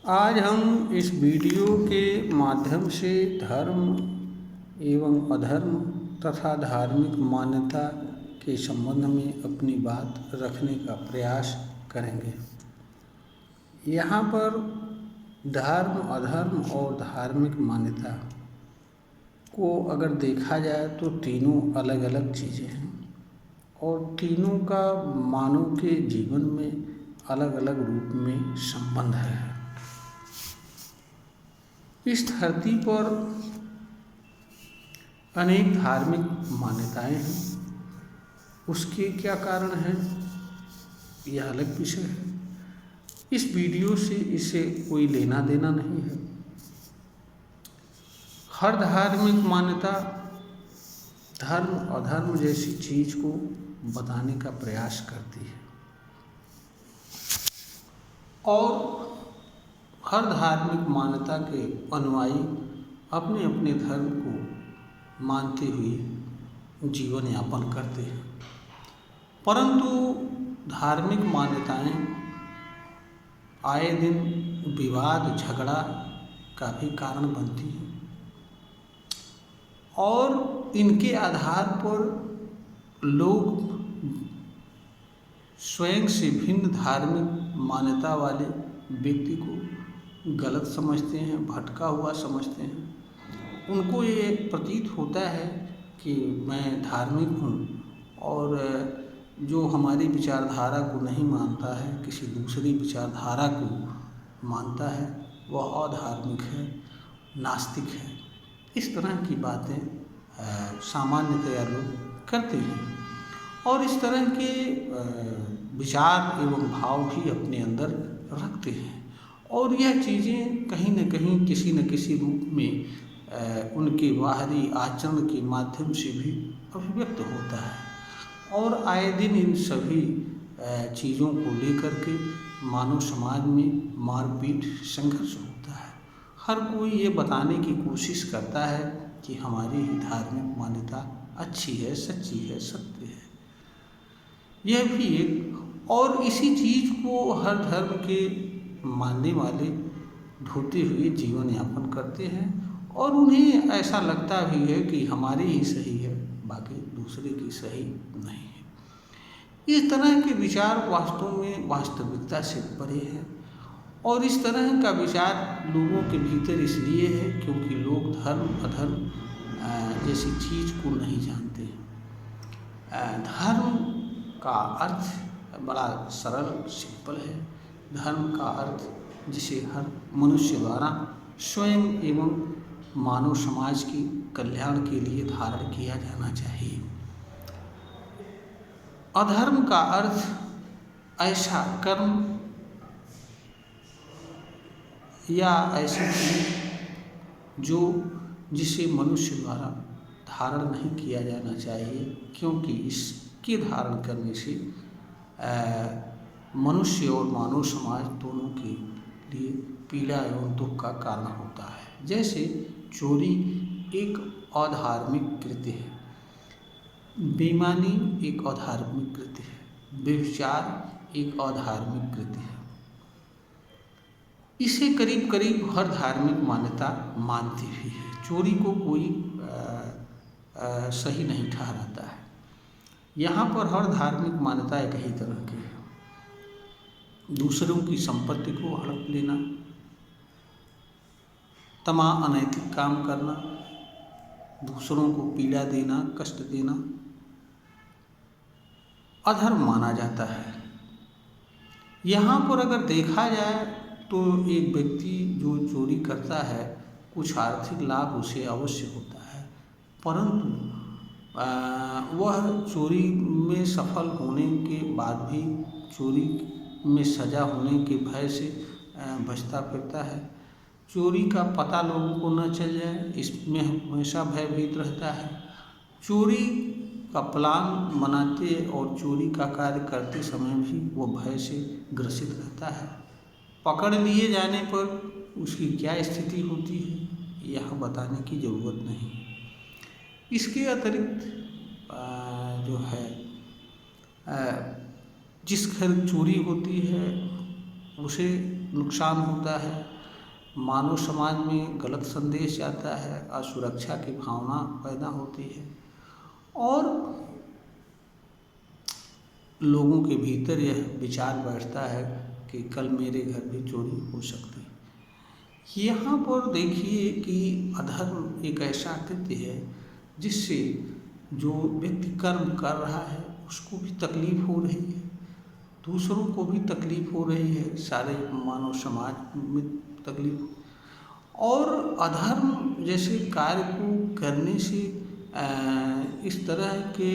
आज हम इस वीडियो के माध्यम से धर्म एवं अधर्म तथा धार्मिक मान्यता के संबंध में अपनी बात रखने का प्रयास करेंगे। यहाँ पर धर्म, अधर्म और धार्मिक मान्यता को अगर देखा जाए तो तीनों अलग अलग चीज़ें हैं और तीनों का मानव के जीवन में अलग अलग रूप में संबंध है। इस धरती पर अनेक धार्मिक मान्यताएं हैं। उसके क्या कारण हैं, यह अलग विषय है। इस वीडियो से इसे कोई लेना देना नहीं है। हर धार्मिक मान्यता धर्म अधर्म जैसी चीज को बताने का प्रयास करती है और हर धार्मिक मान्यता के अनुयायी अपने अपने धर्म को मानते हुए जीवन यापन करते हैं, परंतु धार्मिक मान्यताएं आए दिन विवाद झगड़ा का भी कारण बनती हैं और इनके आधार पर लोग स्वयं से भिन्न धार्मिक मान्यता वाले व्यक्ति को गलत समझते हैं, भटका हुआ समझते हैं। उनको ये प्रतीत होता है कि मैं धार्मिक हूँ और जो हमारी विचारधारा को नहीं मानता है, किसी दूसरी विचारधारा को मानता है, वह अधार्मिक है, नास्तिक है। इस तरह की बातें सामान्यतया लोग करते हैं और इस तरह के विचार एवं भाव भी अपने अंदर रखते हैं और यह चीज़ें कहीं न कहीं किसी न किसी रूप में उनके बाहरी आचरण के माध्यम से भी अभिव्यक्त होता है और आए दिन इन सभी चीज़ों को लेकर के मानव समाज में मारपीट संघर्ष होता है। हर कोई ये बताने की कोशिश करता है कि हमारी ही धार्मिक मान्यता अच्छी है, सच्ची है, सत्य है। यह भी एक और इसी चीज़ को हर धर्म के मानने वाले ढोते हुए जीवन यापन करते हैं और उन्हें ऐसा लगता भी है कि हमारी ही सही है, बाकी दूसरे की सही नहीं है। इस तरह के विचार वास्तव में वास्तविकता से परे हैं और इस तरह का विचार लोगों के भीतर इसलिए है क्योंकि लोग धर्म अधर्म जैसी चीज़ को नहीं जानते। धर्म का अर्थ बड़ा सरल सिंपल है। धर्म का अर्थ जिसे हर मनुष्य द्वारा स्वयं एवं मानव समाज के कल्याण के लिए धारण किया जाना चाहिए। अधर्म का अर्थ ऐसा कर्म या ऐसी चीज जिसे मनुष्य द्वारा धारण नहीं किया जाना चाहिए, क्योंकि इसके धारण करने से मनुष्य और मानव समाज दोनों के लिए पीड़ा एवं दुख का कारण होता है। जैसे चोरी एक अधार्मिक कृत्य है, बेईमानी एक अधार्मिक कृत्य है, व्यभिचार एक अधार्मिक कृत्य है। इसे करीब करीब हर धार्मिक मान्यता मानती भी है। चोरी को कोई सही नहीं ठहराता है। यहाँ पर हर धार्मिक मान्यता एक ही तरह की है। दूसरों की संपत्ति को हड़प लेना, तमाम अनैतिक काम करना, दूसरों को पीड़ा देना, कष्ट देना अधर्म माना जाता है। यहाँ पर अगर देखा जाए तो एक व्यक्ति जो चोरी करता है, कुछ आर्थिक लाभ उसे अवश्य होता है, परंतु वह चोरी में सफल होने के बाद भी चोरी में सजा होने के भय से बचता फिरता है। चोरी का पता लोगों को न चल जाए, इसमें हमेशा भयभीत रहता है। चोरी का प्लान बनाते और चोरी का कार्य करते समय भी वो भय से ग्रसित रहता है। पकड़ लिए जाने पर उसकी क्या स्थिति होती है, यह बताने की ज़रूरत नहीं। इसके अतिरिक्त जो है जिस घर चोरी होती है उसे नुकसान होता है, मानव समाज में गलत संदेश जाता है, असुरक्षा की भावना पैदा होती है और लोगों के भीतर यह विचार बैठता है कि कल मेरे घर भी चोरी हो सकती है। यहाँ पर देखिए कि अधर्म एक ऐसा कृत्य है जिससे जो व्यक्ति कर्म कर रहा है उसको भी तकलीफ हो रही है, दूसरों को भी तकलीफ हो रही है, सारे मानव समाज में तकलीफ। और अधर्म जैसे कार्य को करने से इस तरह के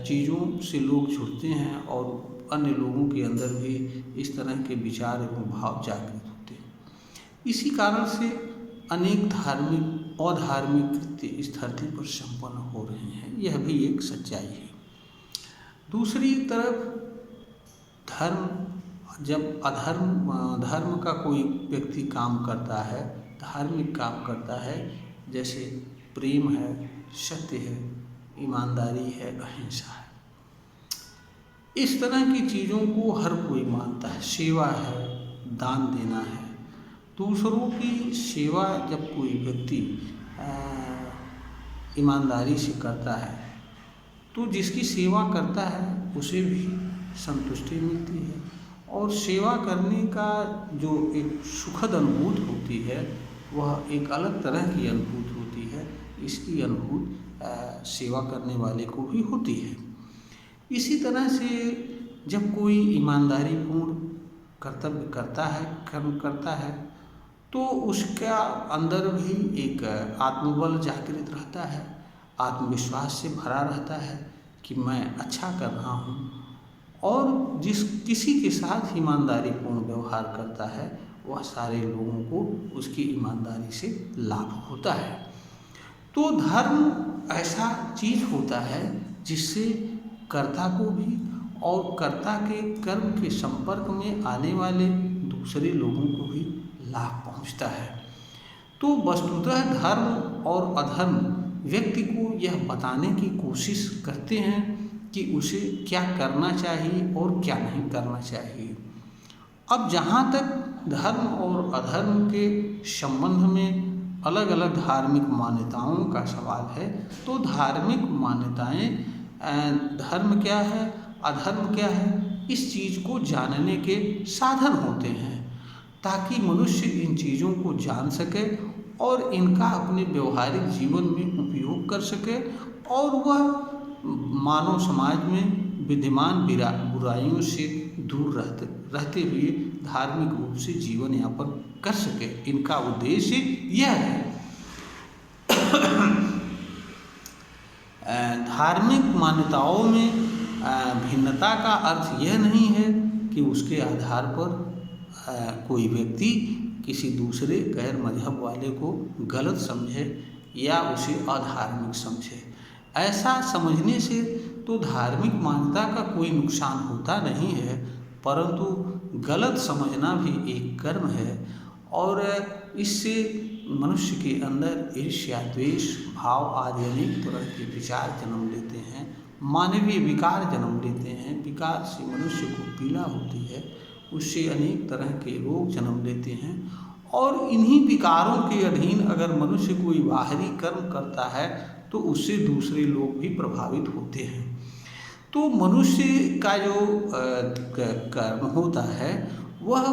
चीज़ों से लोग जुड़ते हैं और अन्य लोगों के अंदर भी इस तरह के विचार एवं भाव जागृत होते हैं। इसी कारण से अनेक धार्मिक अधार्मिक कृत्य इस धरती पर संपन्न हो रहे हैं, यह भी एक सच्चाई है। दूसरी तरफ जब धर्म का कोई व्यक्ति काम करता है, धार्मिक काम करता है, जैसे प्रेम है, सत्य है, ईमानदारी है, अहिंसा है, इस तरह की चीज़ों को हर कोई मानता है। सेवा है, दान देना है, दूसरों की सेवा जब कोई व्यक्ति ईमानदारी से करता है तो जिसकी सेवा करता है उसे भी संतुष्टि मिलती है और सेवा करने का जो एक सुखद अनुभूति होती है वह एक अलग तरह की अनुभूति होती है। इसकी अनुभूति सेवा करने वाले को भी होती है। इसी तरह से जब कोई ईमानदारीपूर्ण कर्तव्य करता है, कर्म करता है, तो उसका अंदर भी एक आत्मबल जागृत रहता है, आत्मविश्वास से भरा रहता है कि मैं अच्छा कर रहा हूँ। और किसी के साथ ईमानदारीपूर्ण व्यवहार करता है वह सारे लोगों को उसकी ईमानदारी से लाभ होता है। तो धर्म ऐसा चीज़ होता है जिससे कर्ता को भी और कर्ता के कर्म के संपर्क में आने वाले दूसरे लोगों को भी लाभ पहुंचता है। तो वस्तुतः धर्म और अधर्म व्यक्ति को यह बताने की कोशिश करते हैं कि उसे क्या करना चाहिए और क्या नहीं करना चाहिए। अब जहाँ तक धर्म और अधर्म के संबंध में अलग अलग धार्मिक मान्यताओं का सवाल है, तो धार्मिक मान्यताएं धर्म क्या है, अधर्म क्या है, इस चीज़ को जानने के साधन होते हैं ताकि मनुष्य इन चीज़ों को जान सके और इनका अपने व्यवहारिक जीवन में उपयोग कर सके और वह मानव समाज में विद्यमान बुराइयों से दूर रहते हुए धार्मिक रूप से जीवन यापन कर सके। इनका उद्देश्य यह है। धार्मिक मान्यताओं में भिन्नता का अर्थ यह नहीं है कि उसके आधार पर कोई व्यक्ति किसी दूसरे गैर मजहब वाले को गलत समझे या उसे अधार्मिक समझे। ऐसा समझने से तो धार्मिक मान्यता का कोई नुकसान होता नहीं है, परंतु गलत समझना भी एक कर्म है और इससे मनुष्य के अंदर ईर्ष्या, द्वेष भाव आदि अनेक तरह के विचार जन्म लेते हैं, मानवीय विकार जन्म लेते हैं। विकार से मनुष्य को पीड़ा होती है, उससे अनेक तरह के रोग जन्म लेते हैं और इन्हीं विकारों के अधीन अगर मनुष्य कोई बाहरी कर्म करता है तो उससे दूसरे लोग भी प्रभावित होते हैं। तो मनुष्य का जो कर्म होता है वह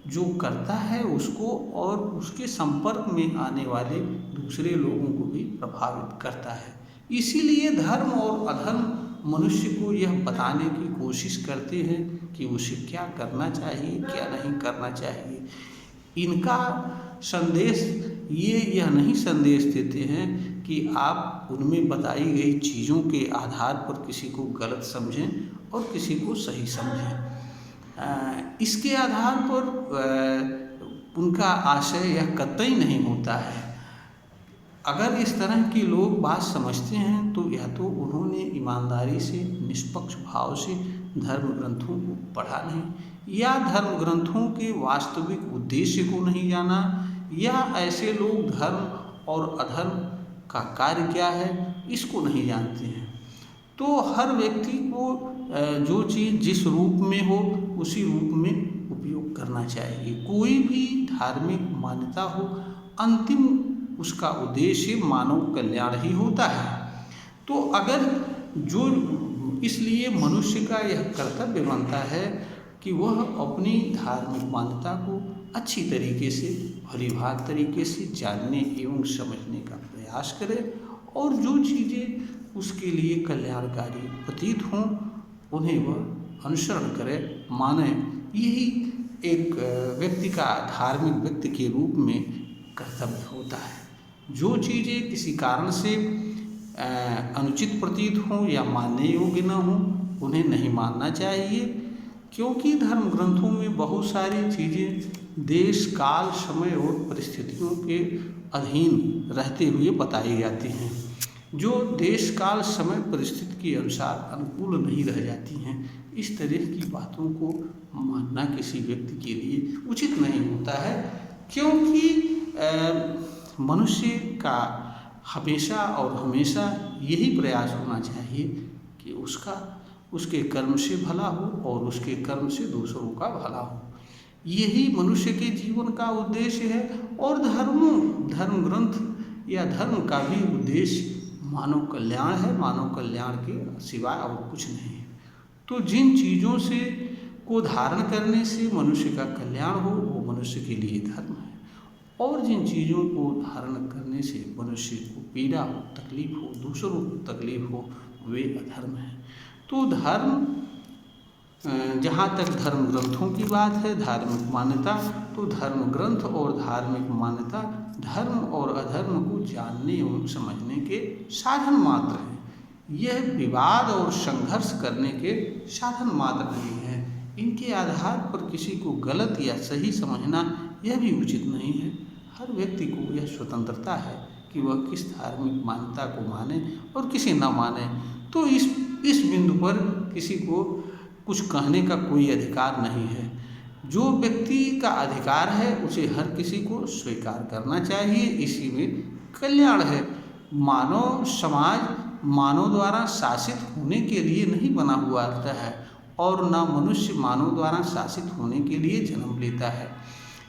जो करता है उसको और उसके संपर्क में आने वाले दूसरे लोगों को भी प्रभावित करता है। इसीलिए धर्म और अधर्म मनुष्य को यह बताने की कोशिश करते हैं कि उसे क्या करना चाहिए, क्या नहीं करना चाहिए। इनका संदेश यह नहीं संदेश देते हैं कि आप उनमें बताई गई चीज़ों के आधार पर किसी को गलत समझें और किसी को सही समझें। इसके आधार पर उनका आशय यह कतई नहीं होता है। अगर इस तरह के लोग बात समझते हैं तो या तो उन्होंने ईमानदारी से निष्पक्ष भाव से धर्म ग्रंथों को पढ़ा नहीं या धर्म ग्रंथों के वास्तविक उद्देश्य को नहीं जाना, या ऐसे लोग धर्म और अधर्म का कार्य क्या है इसको नहीं जानते हैं। तो हर व्यक्ति को जो चीज़ जिस रूप में हो उसी रूप में करना चाहिए। कोई भी धार्मिक मान्यता हो, अंतिम उसका उद्देश्य मानव कल्याण ही होता है। तो अगर जो इसलिए मनुष्य का यह कर्तव्य बनता है कि वह अपनी धार्मिक मान्यता को अच्छी तरीके से, भलीभांति तरीके से जानने एवं समझने का प्रयास करे और जो चीज़ें उसके लिए कल्याणकारी प्रतीत हों उन्हें वह अनुसरण करे, माने। यही एक व्यक्ति का धार्मिक व्यक्ति के रूप में कर्तव्य होता है। जो चीज़ें किसी कारण से अनुचित प्रतीत हों या मानने योग्य न हों उन्हें नहीं मानना चाहिए, क्योंकि धर्म ग्रंथों में बहुत सारी चीज़ें देश, काल, समय और परिस्थितियों के अधीन रहते हुए बताई जाती हैं, जो देश, काल, समय, परिस्थिति के अनुसार अनुकूल नहीं रह जाती हैं। इस तरह की बातों को मानना किसी व्यक्ति के लिए उचित नहीं होता है, क्योंकि मनुष्य का हमेशा और हमेशा यही प्रयास होना चाहिए कि उसके कर्म से भला हो और उसके कर्म से दूसरों का भला हो। यही मनुष्य के जीवन का उद्देश्य है और धर्म ग्रंथ या धर्म का भी उद्देश्य मानव कल्याण है। मानव कल्याण के सिवाय और कुछ नहीं है। तो जिन चीज़ों से को धारण करने से मनुष्य का कल्याण हो वो मनुष्य के लिए धर्म है, और जिन चीज़ों को धारण करने से मनुष्य को पीड़ा हो, तकलीफ हो, दूसरों को तकलीफ हो, वे अधर्म है। तो धर्म, जहाँ तक धर्म ग्रंथों की बात है, धार्मिक मान्यता, तो धर्म ग्रंथ और धार्मिक मान्यता धर्म और अधर्म को जानने एवं समझने के साधन मात्र हैं। यह विवाद और संघर्ष करने के साधन मात्र नहीं है। इनके आधार पर किसी को गलत या सही समझना यह भी उचित नहीं है। हर व्यक्ति को यह स्वतंत्रता है कि वह किस धार्मिक मान्यता को माने और किसे न माने। तो इस बिंदु पर किसी को कुछ कहने का कोई अधिकार नहीं है। जो व्यक्ति का अधिकार है उसे हर किसी को स्वीकार करना चाहिए। इसी में कल्याण है। मानव समाज मानव द्वारा शासित होने के लिए नहीं बना हुआ रहता है और न मनुष्य मानव द्वारा शासित होने के लिए जन्म लेता है।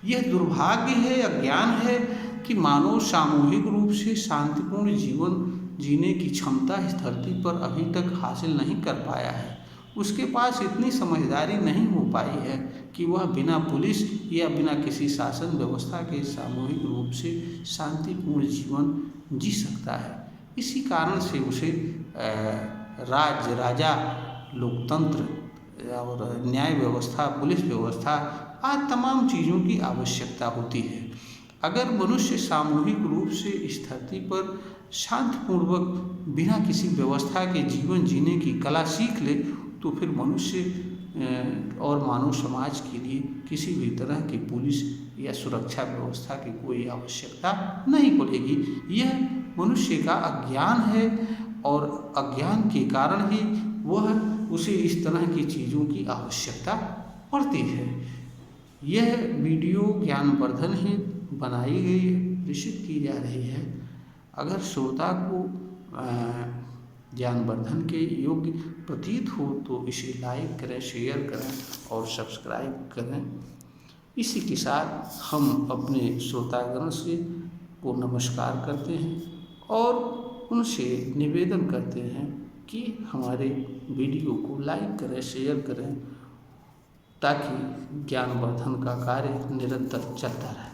यह दुर्भाग्य है, अज्ञान है कि मानव सामूहिक रूप से शांतिपूर्ण जीवन जीने की क्षमता इस धरती पर अभी तक हासिल नहीं कर पाया है। उसके पास इतनी समझदारी नहीं हो पाई है कि वह बिना पुलिस या बिना किसी शासन व्यवस्था के सामूहिक रूप से शांतिपूर्ण जीवन जी सकता है। इसी कारण से उसे राजा, लोकतंत्र और न्याय व्यवस्था, पुलिस व्यवस्था आदि तमाम चीज़ों की आवश्यकता होती है। अगर मनुष्य सामूहिक रूप से इस धरती पर शांतिपूर्वक बिना किसी व्यवस्था के जीवन जीने की कला सीख ले तो फिर मनुष्य और मानव समाज के लिए किसी भी तरह की पुलिस या सुरक्षा व्यवस्था की कोई आवश्यकता नहीं पड़ेगी। यह मनुष्य का अज्ञान है और अज्ञान के कारण ही उसे इस तरह की चीज़ों की आवश्यकता पड़ती है। यह वीडियो ज्ञानवर्धन ही बनाई गई है, प्रेषित की जा रही है। अगर श्रोता को ज्ञानवर्धन के योग्य प्रतीत हो तो इसे लाइक करें, शेयर करें और सब्सक्राइब करें। इसी के साथ हम अपने श्रोतागण को नमस्कार करते हैं और उनसे निवेदन करते हैं कि हमारे वीडियो को लाइक करें, शेयर करें, ताकि ज्ञानवर्धन का कार्य निरंतर चलता रहे।